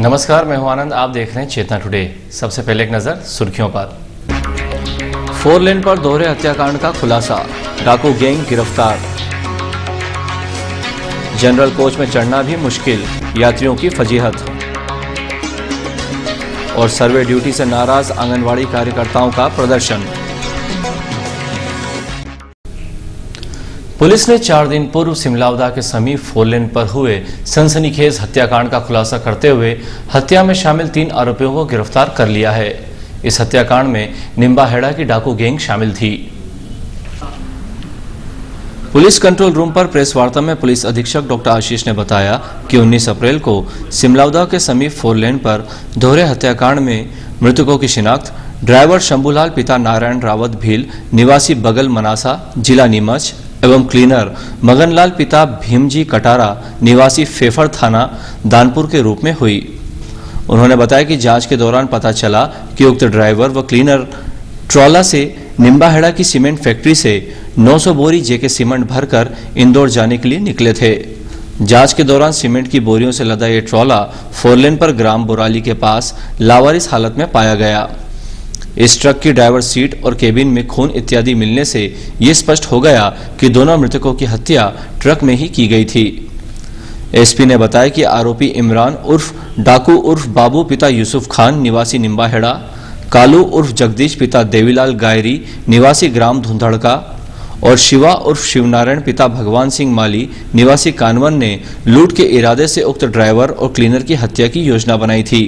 नमस्कार, मैं हूं आनंद। आप देख रहे हैं चेतना टुडे। सबसे पहले एक नजर सुर्खियों पर। 4 लेन पर दोहरे हत्याकांड का खुलासा, डाकू गैंग गिरफ्तार। जनरल कोच में चढ़ना भी मुश्किल, यात्रियों की फजीहत। और सर्वे ड्यूटी से नाराज आंगनवाड़ी कार्यकर्ताओं का प्रदर्शन। पुलिस ने 4 दिन पूर्व सिमलावदा के समीप 4 लेन पर हुए सनसनीखेज हत्याकांड का खुलासा करते हुए हत्या में शामिल 3 आरोपियों को गिरफ्तार कर लिया है। इस हत्याकांड में निम्बाहेड़ा की डाकू गैंग शामिल थी। पुलिस कंट्रोल रूम पर प्रेस वार्ता में पुलिस अधीक्षक डॉक्टर आशीष ने बताया कि 19 अप्रैल को सिमलावदा के समीप 4 लेन पर दोहरे हत्याकांड में मृतकों की शिनाख्त ड्राइवर शंभूलाल पिता नारायण रावत भील निवासी बगल मनासा जिला नीमच एवं क्लीनर मगनलाल पिता भीमजी कटारा निवासी फेफड़ थाना दानपुर के रूप में हुई। उन्होंने बताया कि जांच के दौरान पता चला कि उक्त ड्राइवर व क्लीनर ट्रॉला से निम्बाहेड़ा की सीमेंट फैक्ट्री से 900 बोरी जेके सीमेंट भरकर इंदौर जाने के लिए निकले थे। जांच के दौरान सीमेंट की बोरियों से लदा ये ट्रॉला 4 लेन पर ग्राम बोराली के पास लावारिस हालत में पाया गया। इस ट्रक की ड्राइवर सीट और केबिन में खून इत्यादि मिलने से ये स्पष्ट हो गया कि दोनों मृतकों की हत्या ट्रक में ही की गई थी। एसपी ने बताया कि आरोपी इमरान उर्फ डाकू उर्फ बाबू पिता यूसुफ खान निवासी निम्बाहेड़ा, कालू उर्फ जगदीश पिता देवीलाल गायरी निवासी ग्राम धुंधड़का और शिवा उर्फ शिवनारायण पिता भगवान सिंह माली निवासी कानवन ने लूट के इरादे से उक्त ड्राइवर और क्लीनर की हत्या की योजना बनाई थी।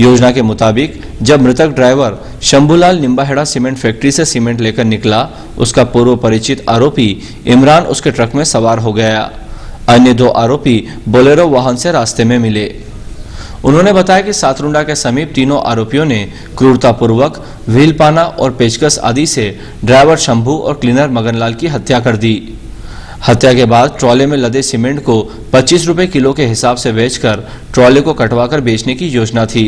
योजना के मुताबिक जब मृतक driver Shambhulal Nimbahera cement factory से सीमेंट लेकर निकला, उसका पूर्व परिचित आरोपी इमरान उसके ट्रक में सवार हो गया। अन्य 2 आरोपी बोलेरो वाहन से रास्ते में मिले। उन्होंने बताया कि सातरुंडा के समीप तीनों आरोपियों ने क्रूरतापूर्वक व्हीलपाना और पेचकस आदि से ड्राइवर शंभू और क्लीनर मगनलाल की हत्या कर दी। हत्या के बाद ट्रॉले में लदे सीमेंट को 25 रुपए किलो के हिसाब से बेचकर ट्रॉले को कटवाकर बेचने की योजना थी,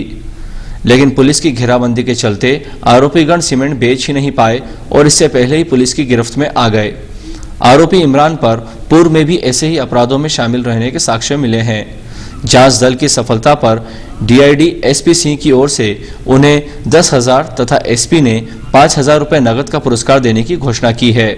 लेकिन पुलिस की घेराबंदी के चलते आरोपीगण सीमेंट बेच ही नहीं पाए और इससे पहले ही पुलिस की गिरफ्त में आ गए। आरोपी इमरान पर पूर्व में भी ऐसे ही अपराधों में शामिल रहने के साक्ष्य मिले हैं। जांच दल की सफलता पर डीआईडी एसपी सिंह की ओर से उन्हें 10,000 तथा एसपी ने 5,000 रुपए नकद का पुरस्कार देने की घोषणा की है।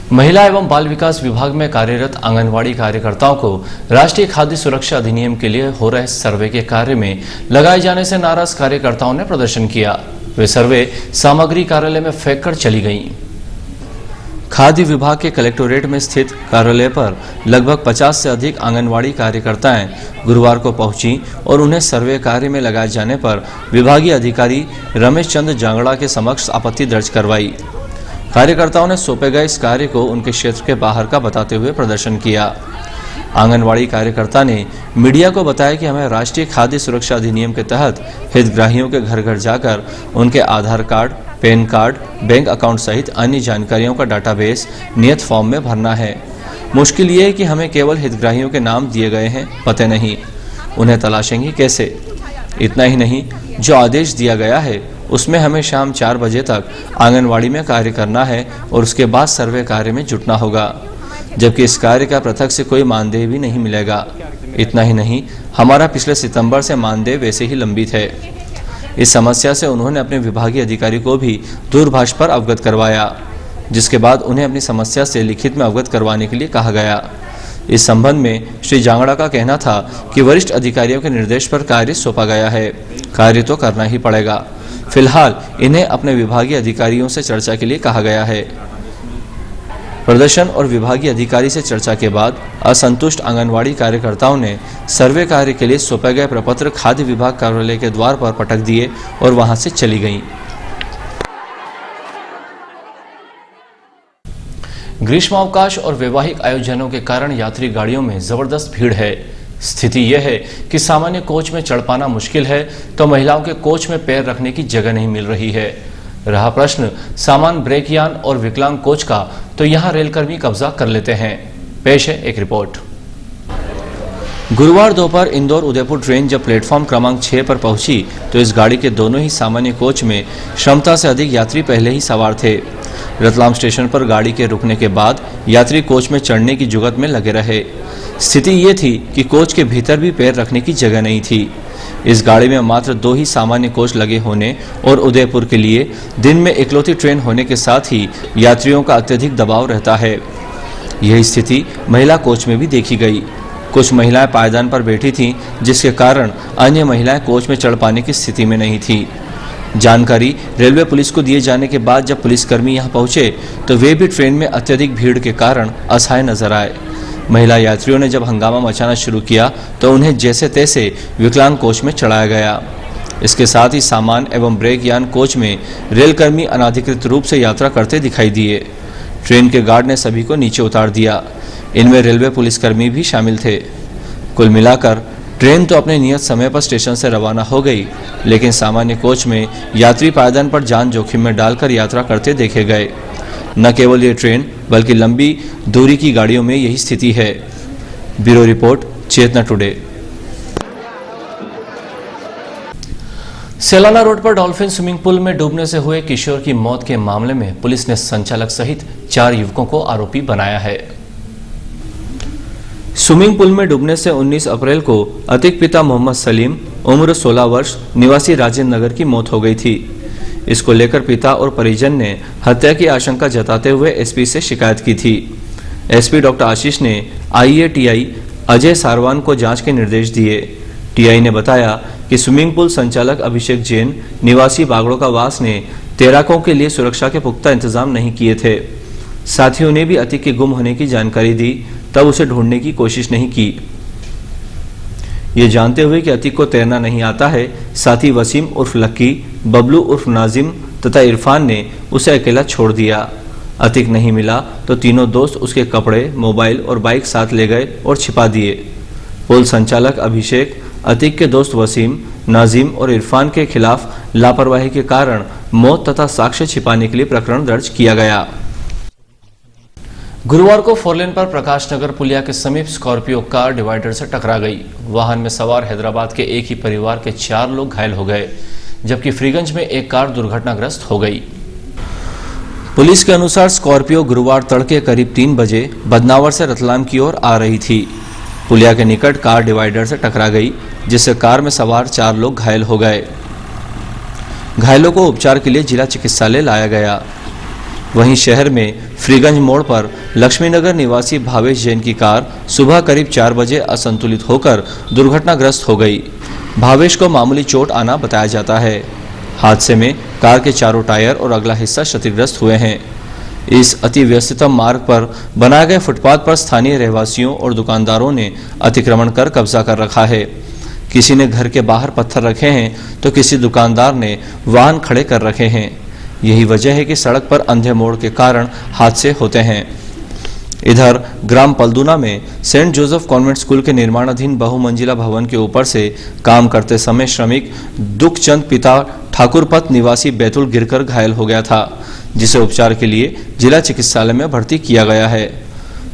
महिला एवं बाल विकास विभाग में कार्यरत आंगनवाड़ी कार्यकर्ताओं को राष्ट्रीय खाद्य सुरक्षा अधिनियम के लिए हो रहे सर्वे के कार्य में लगाए जाने से नाराज कार्यकर्ताओं ने प्रदर्शन किया। वे सर्वे सामग्री कार्यालय में फेंक कर चली गईं। खाद्य विभाग के कलेक्टोरेट में स्थित कार्यालय पर लगभग 50 से अधिक आंगनवाड़ी कार्यकर्ताएं गुरुवार को पहुंची और उन्हें सर्वे कार्य में लगाए जाने पर विभागीय अधिकारी रमेश चंद्र जांगड़ा के समक्ष आपत्ति दर्ज करवाई। कार्यकर्ताओं ने सौंपे गए इस कार्य को उनके क्षेत्र के बाहर का बताते हुए प्रदर्शन किया। आंगनवाड़ी कार्यकर्ता ने मीडिया को बताया कि हमें राष्ट्रीय खाद्य सुरक्षा अधिनियम के तहत हितग्राहियों के घर घर जाकर उनके Aadhaar card, PAN card, bank account सहित अन्य जानकारियों का डाटाबेस नियत फॉर्म में भरना है। मुश्किल ये है कि हमें केवल हितग्राहियों के नाम दिए गए हैं, पते नहीं, उन्हें तलाशेंगे कैसे। इतना ही नहीं, जो आदेश दिया गया है उसमें हमें शाम 4 बजे तक आंगनवाड़ी में कार्य करना है और उसके बाद सर्वे कार्य में जुटना होगा, जबकि इस कार्य का पृथक से कोई मानदेय भी नहीं मिलेगा। इतना ही नहीं, हमारा पिछले सितंबर से मानदेय वैसे ही लंबित है। इस समस्या से उन्होंने अपने विभागीय अधिकारी को भी दूरभाष पर अवगत करवाया, जिसके बाद उन्हें अपनी समस्या से लिखित में अवगत करवाने के लिए कहा गया। इस संबंध में श्री जांगड़ा का कहना था कि वरिष्ठ अधिकारियों के निर्देश पर कार्य सौंपा गया है, कार्य तो करना ही पड़ेगा। फिलहाल इन्हें अपने विभागीय अधिकारियों से चर्चा के लिए कहा गया है। प्रदर्शन और विभागीय अधिकारी से चर्चा के बाद असंतुष्ट आंगनवाड़ी कार्यकर्ताओं ने सर्वे कार्य के लिए सौंपे गए प्रपत्र खाद्य विभाग कार्यालय के द्वार पर पटक दिए और वहां से चली गईं। ग्रीष्मावकाश और वैवाहिक आयोजनों के कारण यात्री गाड़ियों में जबरदस्त भीड़ है। स्थिति यह है कि सामान्य कोच में चढ़ पाना मुश्किल है तो महिलाओं के कोच में पैर रखने की जगह नहीं मिल रही है। रहा प्रश्न सामान ब्रेकयान और विकलांग कोच का, तो यहां रेलकर्मी कब्जा कर लेते हैं। पेश है एक रिपोर्ट। गुरुवार दोपहर इंदौर उदयपुर ट्रेन जब प्लेटफॉर्म क्रमांक 6 पर पहुंची तो इस गाड़ी के दोनों ही सामान्य कोच में क्षमता से अधिक यात्री पहले ही सवार थे। रतलाम स्टेशन पर गाड़ी के रुकने के बाद यात्री कोच में चढ़ने की जुगत में लगे रहे। स्थिति ये थी कि कोच के भीतर भी पैर रखने की जगह नहीं थी। इस गाड़ी में मात्र 2 ही सामान्य कोच लगे होने और उदयपुर के लिए दिन में इकलौती ट्रेन होने के साथ ही यात्रियों का अत्यधिक दबाव रहता है। यही स्थिति महिला कोच में भी देखी गई। कुछ महिलाएं पायदान पर बैठी थीं, जिसके कारण अन्य महिलाएं कोच में चढ़ पाने की स्थिति में नहीं थी। जानकारी रेलवे पुलिस को दिए जाने के बाद जब पुलिसकर्मी यहां पहुंचे तो वे भी ट्रेन में अत्यधिक भीड़ के कारण असहाय नजर आए। महिला यात्रियों ने जब हंगामा मचाना शुरू किया तो उन्हें जैसे तैसे विकलांग कोच में चढ़ाया गया। इसके साथ ही सामान एवं ब्रेक यान कोच में रेलकर्मी अनाधिकृत रूप से यात्रा करते दिखाई दिए। ट्रेन के गार्ड ने सभी को नीचे उतार दिया। इनमें रेलवे पुलिसकर्मी भी शामिल थे। कुल मिलाकर ट्रेन तो अपने नियत समय पर स्टेशन से रवाना हो गई, लेकिन सामान्य कोच में यात्री पायदान पर जान जोखिम में डालकर यात्रा करते देखे गए। न केवल ये ट्रेन बल्कि लंबी दूरी की गाड़ियों में यही स्थिति है। ब्यूरो रिपोर्ट, चेतना टुडे। सेलाना रोड पर डॉल्फिन स्विमिंग पूल में डूबने से हुए किशोर की मौत के मामले में पुलिस ने संचालक सहित 4 युवकों को आरोपी बनाया है। स्विमिंग पूल में डूबने से 19 अप्रैल को अतीक पिता मोहम्मद सलीम उम्र 16 वर्ष निवासी राजेंद्र नगर की मौत हो गई थी। इसको लेकर पिता और परिजन ने हत्या की आशंका जताते हुए एसपी से शिकायत की थी। एसपी डॉक्टर आशीष ने IATI अजय सारवान को जांच के निर्देश दिए। टीआई ने बताया कि स्विमिंग पूल संचालक अभिषेक जैन निवासी बागड़ों का वास ने तैराकों के लिए सुरक्षा के पुख्ता इंतजाम नहीं किए थे। साथियों ने भी अतीक के गुम होने की जानकारी दी, तब उसे ढूंढने की कोशिश नहीं की। ये जानते हुए कि अतीक को तैरना नहीं आता है, साथी वसीम उर्फ लक्की, बबलू उर्फ नाजिम तथा इरफान ने उसे अकेला छोड़ दिया। अतीक नहीं मिला तो तीनों दोस्त उसके कपड़े, मोबाइल और बाइक साथ ले गए और छिपा दिए। पूल संचालक अभिषेक अतीक के दोस्त वसीम, नाजिम और इरफान के खिलाफ लापरवाही के कारण मौत तथा साक्ष्य छिपाने के लिए प्रकरण दर्ज किया गया। गुरुवार को 4 लेन पर प्रकाश नगर पुलिया के समीप स्कॉर्पियो कार डिवाइडर से टकरा गई। वाहन में सवार हैदराबाद के एक ही परिवार के 4 लोग घायल हो गए, जबकि फ्रीगंज में एक कार दुर्घटनाग्रस्त हो गई। पुलिस के अनुसार स्कॉर्पियो गुरुवार तड़के करीब 3 बजे बदनावर से रतलाम की ओर आ रही थी। पुलिया के निकट कार डिवाइडर से टकरा गई, जिससे कार में सवार 4 लोग घायल हो गए। घायलों को उपचार के लिए जिला चिकित्सालय लाया गया। वहीं शहर में फ्रीगंज मोड़ पर लक्ष्मीनगर निवासी भावेश जैन की कार सुबह करीब 4 बजे असंतुलित होकर दुर्घटनाग्रस्त हो गई। भावेश को मामूली चोट आना बताया जाता है। हादसे में कार के चारों टायर और अगला हिस्सा क्षतिग्रस्त हुए हैं। इस अति व्यस्ततम मार्ग पर बनाए गए फुटपाथ पर स्थानीय रहवासियों और दुकानदारों ने अतिक्रमण कर कब्जा कर रखा है। किसी ने घर के बाहर पत्थर रखे हैं तो किसी दुकानदार ने वाहन खड़े कर रखे हैं। यही वजह है कि सड़क पर अंधे मोड़ के कारण हादसे होते हैं। इधर ग्राम पलदुना में सेंट जोसेफ कॉन्वेंट स्कूल के निर्माणाधीन बहुमंजिला भवन के ऊपर से काम करते समय श्रमिक दुखचंद पिता ठाकुरपत निवासी बैतुल गिरकर घायल हो गया था, जिसे उपचार के लिए जिला चिकित्सालय में भर्ती किया गया है।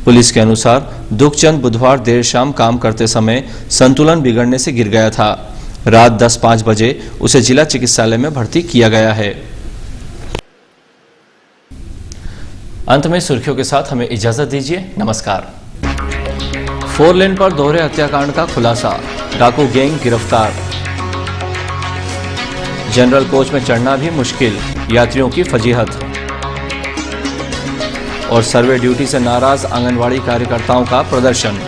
पुलिस के अनुसार दुखचंद बुधवार देर शाम काम करते समय संतुलन बिगड़ने से गिर गया था। रात 10:05 बजे उसे जिला चिकित्सालय में भर्ती किया गया है। अंत में सुर्खियों के साथ हमें इजाजत दीजिए। नमस्कार। 4 लेन पर दोहरे हत्याकांड का खुलासा, डाकू गैंग गिरफ्तार। जनरल कोच में चढ़ना भी मुश्किल, यात्रियों की फजीहत। और सर्वे ड्यूटी से नाराज आंगनवाड़ी कार्यकर्ताओं का प्रदर्शन।